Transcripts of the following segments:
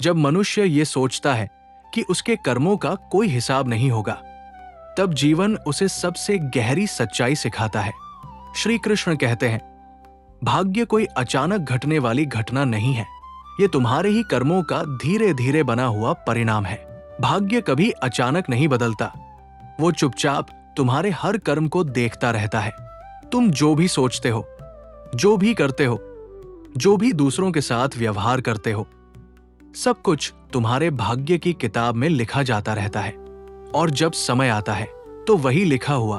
जब मनुष्य ये सोचता है कि उसके कर्मों का कोई हिसाब नहीं होगा, तब जीवन उसे सबसे गहरी सच्चाई सिखाता है। श्री कृष्ण कहते हैं, भाग्य कोई अचानक घटने वाली घटना नहीं है, ये तुम्हारे ही कर्मों का धीरे धीरे बना हुआ परिणाम है। भाग्य कभी अचानक नहीं बदलता, वो चुपचाप तुम्हारे हर कर्म को देखता रहता है। तुम जो भी सोचते हो, जो भी करते हो, जो भी दूसरों के साथ व्यवहार करते हो, सब कुछ तुम्हारे भाग्य की किताब में लिखा जाता रहता है। और जब समय आता है तो वही लिखा हुआ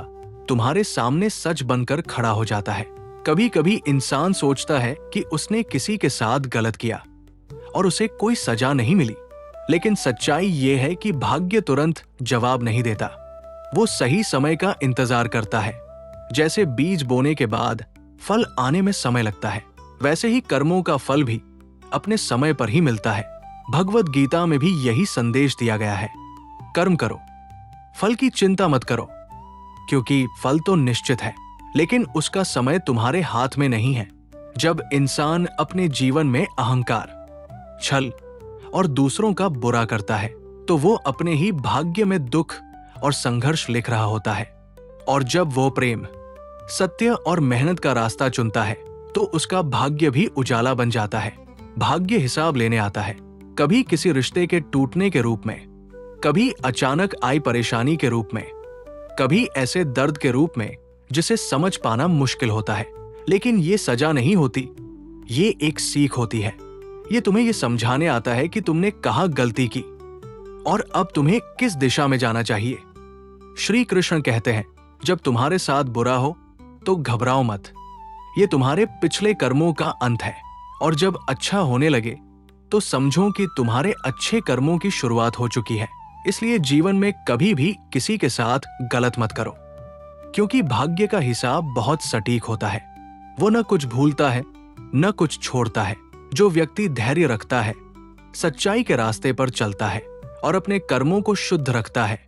तुम्हारे सामने सच बनकर खड़ा हो जाता है। कभी कभी इंसान सोचता है कि उसने किसी के साथ गलत किया और उसे कोई सजा नहीं मिली, लेकिन सच्चाई ये है कि भाग्य तुरंत जवाब नहीं देता, वो सही समय का इंतजार करता है। जैसे बीज बोने के बाद फल आने में समय लगता है, वैसे ही कर्मों का फल भी अपने समय पर ही मिलता है। भगवत गीता में भी यही संदेश दिया गया है, कर्म करो, फल की चिंता मत करो, क्योंकि फल तो निश्चित है, लेकिन उसका समय तुम्हारे हाथ में नहीं है। जब इंसान अपने जीवन में अहंकार, छल और दूसरों का बुरा करता है, तो वो अपने ही भाग्य में दुख और संघर्ष लिख रहा होता है। और जब वो प्रेम, सत्य और मेहनत का रास्ता चुनता है, तो उसका भाग्य भी उजाला बन जाता है। भाग्य हिसाब लेने आता है, कभी किसी रिश्ते के टूटने के रूप में, कभी अचानक आई परेशानी के रूप में, कभी ऐसे दर्द के रूप में जिसे समझ पाना मुश्किल होता है। लेकिन ये सजा नहीं होती, ये एक सीख होती है। ये तुम्हें ये समझाने आता है कि तुमने कहाँ गलती की और अब तुम्हें किस दिशा में जाना चाहिए। श्री कृष्ण कहते हैं, जब तुम्हारे साथ बुरा हो तो घबराओ मत, ये तुम्हारे पिछले कर्मों का अंत है। और जब अच्छा होने लगे तो समझो कि तुम्हारे अच्छे कर्मों की शुरुआत हो चुकी है। इसलिए जीवन में कभी भी किसी के साथ गलत मत करो, क्योंकि भाग्य का हिसाब बहुत सटीक होता है। वो न कुछ भूलता है, न कुछ छोड़ता है। जो व्यक्ति धैर्य रखता है, सच्चाई के रास्ते पर चलता है और अपने कर्मों को शुद्ध रखता है,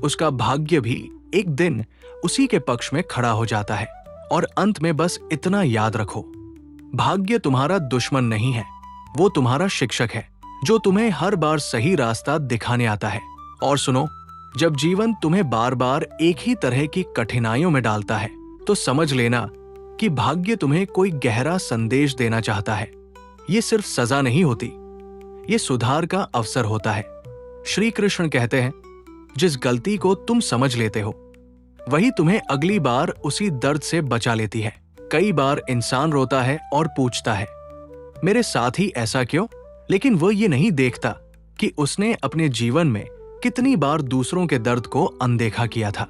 उसका भाग्य भी एक दिन उसी के पक्ष में खड़ा हो जाता है। और अंत में बस इतना याद रखो, भाग्य तुम्हारा दुश्मन नहीं है, वो तुम्हारा शिक्षक है, जो तुम्हें हर बार सही रास्ता दिखाने आता है। और सुनो, जब जीवन तुम्हें बार बार एक ही तरह की कठिनाइयों में डालता है, तो समझ लेना कि भाग्य तुम्हें कोई गहरा संदेश देना चाहता है। ये सिर्फ सजा नहीं होती, ये सुधार का अवसर होता है। श्री कृष्ण कहते हैं, जिस गलती को तुम समझ लेते हो, वही तुम्हें अगली बार उसी दर्द से बचा लेती है। कई बार इंसान रोता है और पूछता है, मेरे साथ ही ऐसा क्यों? लेकिन वो ये नहीं देखता कि उसने अपने जीवन में कितनी बार दूसरों के दर्द को अनदेखा किया था।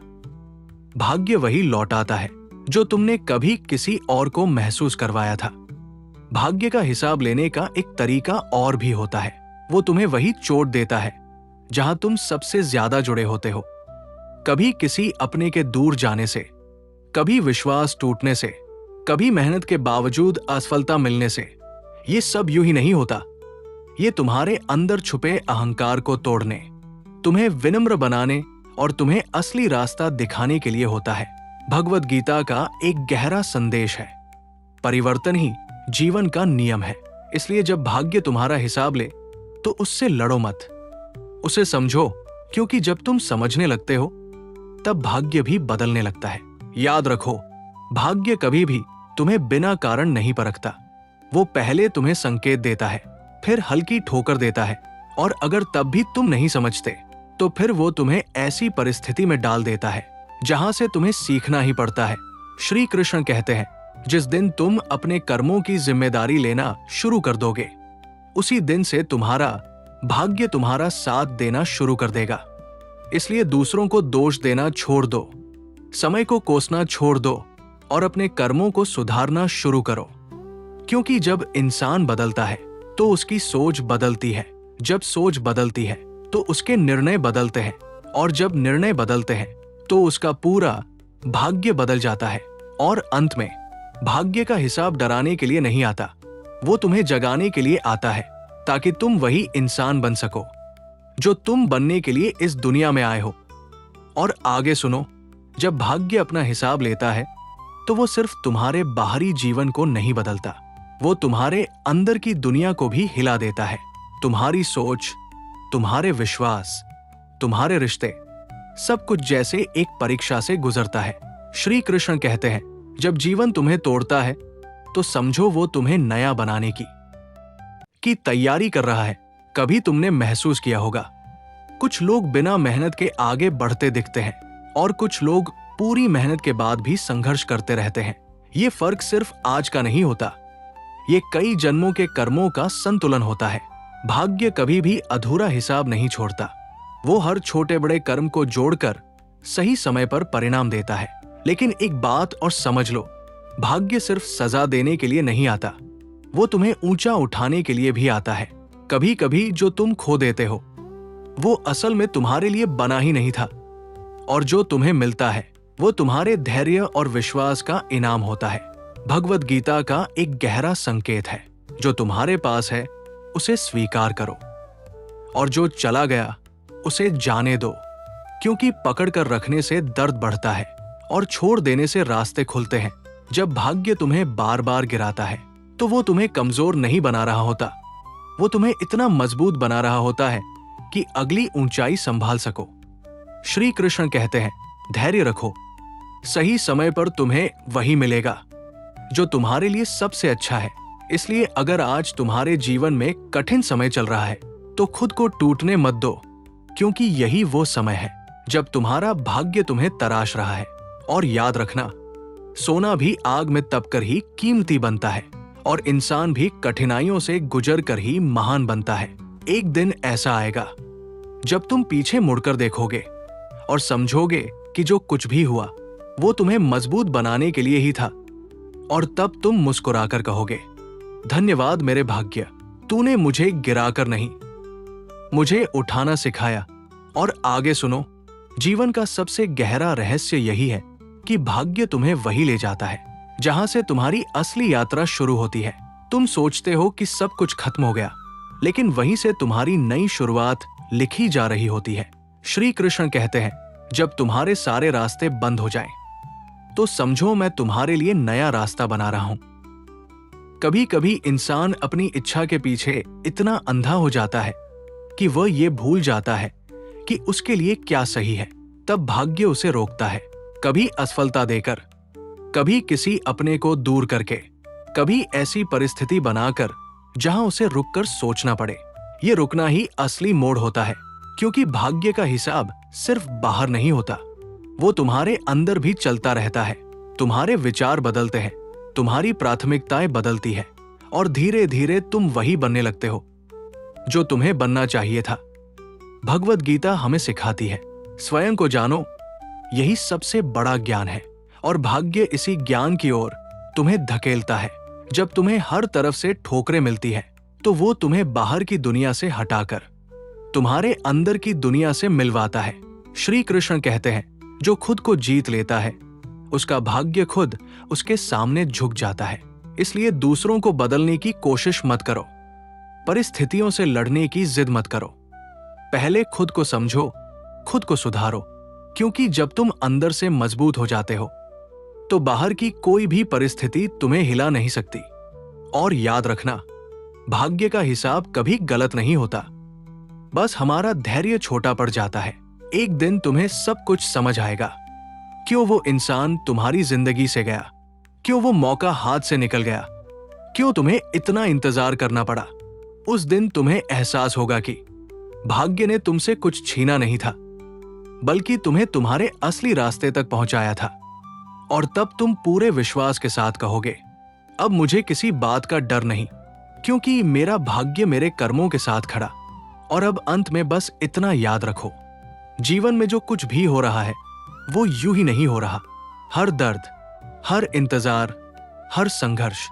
भाग्य वही लौटाता है जो तुमने कभी किसी और को महसूस करवाया था। भाग्य का हिसाब लेने का एक तरीका और भी होता है, वो तुम्हें वही चोट देता है जहां तुम सबसे ज्यादा जुड़े होते हो। कभी किसी अपने के दूर जाने से, कभी विश्वास टूटने से, कभी मेहनत के बावजूद असफलता मिलने से। ये सब यूं ही नहीं होता, ये तुम्हारे अंदर छुपे अहंकार को तोड़ने, तुम्हें विनम्र बनाने और तुम्हें असली रास्ता दिखाने के लिए होता है। भगवत गीता का एक गहरा संदेश है, परिवर्तन ही जीवन का नियम है। इसलिए जब भाग्य तुम्हारा हिसाब ले तो उससे लड़ो मत, उसे समझो, क्योंकि जब तुम समझने लगते हो तब भाग्य भी बदलने लगता है। याद रखो, भाग्य कभी भी तुम्हें बिना कारण नहीं परखता। वो पहले तुम्हें संकेत देता है, फिर हल्की ठोकर देता है, और अगर तब भी तुम नहीं समझते तो फिर वो तुम्हें ऐसी परिस्थिति में डाल देता है जहां से तुम्हें सीखना ही पड़ता है। श्री कृष्ण कहते हैं, जिस दिन तुम अपने कर्मों की जिम्मेदारी लेना शुरू कर दोगे, उसी दिन से तुम्हारा भाग्य तुम्हारा साथ देना शुरू कर देगा। इसलिए दूसरों को दोष देना छोड़ दो, समय को कोसना छोड़ दो और अपने कर्मों को सुधारना शुरू करो। क्योंकि जब इंसान बदलता है तो उसकी सोच बदलती है, जब सोच बदलती है तो उसके निर्णय बदलते हैं, और जब निर्णय बदलते हैं तो उसका पूरा भाग्य बदल जाता है। और अंत में भाग्य का हिसाब डराने के लिए नहीं आता, वो तुम्हें जगाने के लिए आता है, ताकि तुम वही इंसान बन सको जो तुम बनने के लिए इस दुनिया में आए हो। और आगे सुनो, जब भाग्य अपना हिसाब लेता है तो वो सिर्फ तुम्हारे बाहरी जीवन को नहीं बदलता, वो तुम्हारे अंदर की दुनिया को भी हिला देता है। तुम्हारी सोच, तुम्हारे विश्वास, तुम्हारे रिश्ते, सब कुछ जैसे एक परीक्षा से गुजरता है। श्री कृष्ण कहते हैं, जब जीवन तुम्हें तोड़ता है तो समझो वो तुम्हें नया बनाने की तैयारी कर रहा है। कभी तुमने महसूस किया होगा, कुछ लोग बिना मेहनत के आगे बढ़ते दिखते हैं और कुछ लोग पूरी मेहनत के बाद भी संघर्ष करते रहते हैं। ये फर्क सिर्फ आज का नहीं होता, ये कई जन्मों के कर्मों का संतुलन होता है। भाग्य कभी भी अधूरा हिसाब नहीं छोड़ता, वो हर छोटे बड़े कर्म को जोड़कर सही समय पर परिणाम देता है। लेकिन एक बात और समझ लो, भाग्य सिर्फ सजा देने के लिए नहीं आता, वो तुम्हें ऊंचा उठाने के लिए भी आता है। कभी कभी जो तुम खो देते हो वो असल में तुम्हारे लिए बना ही नहीं था, और जो तुम्हें मिलता है वो तुम्हारे धैर्य और विश्वास का इनाम होता है। भगवत गीता का एक गहरा संकेत है, जो तुम्हारे पास है उसे स्वीकार करो, और जो चला गया उसे जाने दो, क्योंकि पकड़ कर रखने से दर्द बढ़ता है और छोड़ देने से रास्ते खुलते हैं। जब भाग्य तुम्हें बार बार गिराता है तो वो तुम्हें कमजोर नहीं बना रहा होता, वो तुम्हें इतना मजबूत बना रहा होता है कि अगली ऊंचाई संभाल सको। श्री कृष्ण कहते हैं, धैर्य रखो, सही समय पर तुम्हें वही मिलेगा जो तुम्हारे लिए सबसे अच्छा है। इसलिए अगर आज तुम्हारे जीवन में कठिन समय चल रहा है तो खुद को टूटने मत दो, क्योंकि यही वो समय है जब तुम्हारा भाग्य तुम्हें तराश रहा है। और याद रखना, सोना भी आग में तपकर ही कीमती बनता है, और इंसान भी कठिनाइयों से गुजर कर ही महान बनता है। एक दिन ऐसा आएगा जब तुम पीछे मुड़कर देखोगे और समझोगे कि जो कुछ भी हुआ वो तुम्हें मजबूत बनाने के लिए ही था, और तब तुम मुस्कुराकर कहोगे, धन्यवाद मेरे भाग्य, तूने मुझे गिराकर नहीं, मुझे उठाना सिखाया। और आगे सुनो, जीवन का सबसे गहरा रहस्य यही है कि भाग्य तुम्हें वही ले जाता है जहां से तुम्हारी असली यात्रा शुरू होती है। तुम सोचते हो कि सब कुछ खत्म हो गया, लेकिन वहीं से तुम्हारी नई शुरुआत लिखी जा रही होती है। श्री कृष्ण कहते हैं, जब तुम्हारे सारे रास्ते बंद हो जाएं, तो समझो मैं तुम्हारे लिए नया रास्ता बना रहा हूं। कभी कभी इंसान अपनी इच्छा के पीछे इतना अंधा हो जाता है कि वह ये भूल जाता है कि उसके लिए क्या सही है। तब भाग्य उसे रोकता है, कभी असफलता देकर, कभी किसी अपने को दूर करके, कभी ऐसी परिस्थिति बनाकर जहां उसे रुककर सोचना पड़े। ये रुकना ही असली मोड़ होता है, क्योंकि भाग्य का हिसाब सिर्फ बाहर नहीं होता, वो तुम्हारे अंदर भी चलता रहता है। तुम्हारे विचार बदलते हैं, तुम्हारी प्राथमिकताएं बदलती है, और धीरे धीरे तुम वही बनने लगते हो जो तुम्हें बनना चाहिए था। भगवत गीता हमें सिखाती है, स्वयं को जानो, यही सबसे बड़ा ज्ञान है, और भाग्य इसी ज्ञान की ओर तुम्हें धकेलता है। जब तुम्हें हर तरफ से ठोकरें मिलती है तो वो तुम्हें बाहर की दुनिया से हटाकर तुम्हारे अंदर की दुनिया से मिलवाता है। श्री कृष्ण कहते हैं, जो खुद को जीत लेता है उसका भाग्य खुद उसके सामने झुक जाता है। इसलिए दूसरों को बदलने की कोशिश मत करो, परिस्थितियों से लड़ने की जिद मत करो। पहले खुद को समझो, खुद को सुधारो, क्योंकि जब तुम अंदर से मजबूत हो जाते हो तो बाहर की कोई भी परिस्थिति तुम्हें हिला नहीं सकती। और याद रखना, भाग्य का हिसाब कभी गलत नहीं होता, बस हमारा धैर्य छोटा पड़ जाता है। एक दिन तुम्हें सब कुछ समझ आएगा, क्यों वो इंसान तुम्हारी जिंदगी से गया, क्यों वो मौका हाथ से निकल गया, क्यों तुम्हें इतना इंतजार करना पड़ा। उस दिन तुम्हें एहसास होगा कि भाग्य ने तुमसे कुछ छीना नहीं था, बल्कि तुम्हें तुम्हारे असली रास्ते तक पहुंचाया था। और तब तुम पूरे विश्वास के साथ कहोगे, अब मुझे किसी बात का डर नहीं, क्योंकि मेरा भाग्य मेरे कर्मों के साथ खड़ा। और अब अंत में बस इतना याद रखो, जीवन में जो कुछ भी हो रहा है वो यूं ही नहीं हो रहा। हर दर्द, हर इंतजार, हर संघर्ष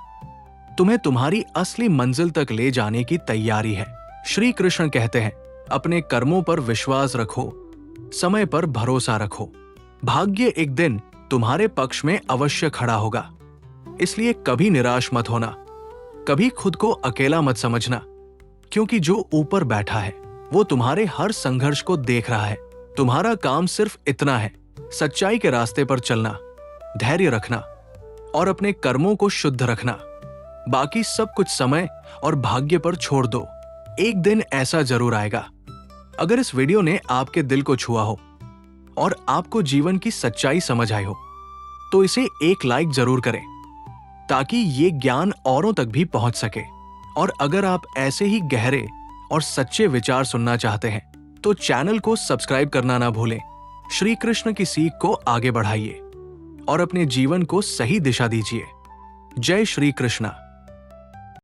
तुम्हें तुम्हारी असली मंजिल तक ले जाने की तैयारी है। श्री कृष्ण कहते हैं, अपने कर्मों पर विश्वास रखो, समय पर भरोसा रखो, भाग्य एक दिन तुम्हारे पक्ष में अवश्य खड़ा होगा। इसलिए कभी निराश मत होना, कभी खुद को अकेला मत समझना, क्योंकि जो ऊपर बैठा है वो तुम्हारे हर संघर्ष को देख रहा है। तुम्हारा काम सिर्फ इतना है, सच्चाई के रास्ते पर चलना, धैर्य रखना और अपने कर्मों को शुद्ध रखना। बाकी सब कुछ समय और भाग्य पर छोड़ दो एक दिन ऐसा जरूर आएगा। अगर इस वीडियो ने आपके दिल को छुआ हो और आपको जीवन की सच्चाई समझ आई हो तो इसे एक लाइक जरूर करें ताकि ये ज्ञान औरों तक भी पहुंच सके। और अगर आप ऐसे ही गहरे और सच्चे विचार सुनना चाहते हैं तो चैनल को सब्सक्राइब करना ना भूलें। श्री कृष्ण की सीख को आगे बढ़ाइए और अपने जीवन को सही दिशा दीजिए। जय श्री कृष्णा।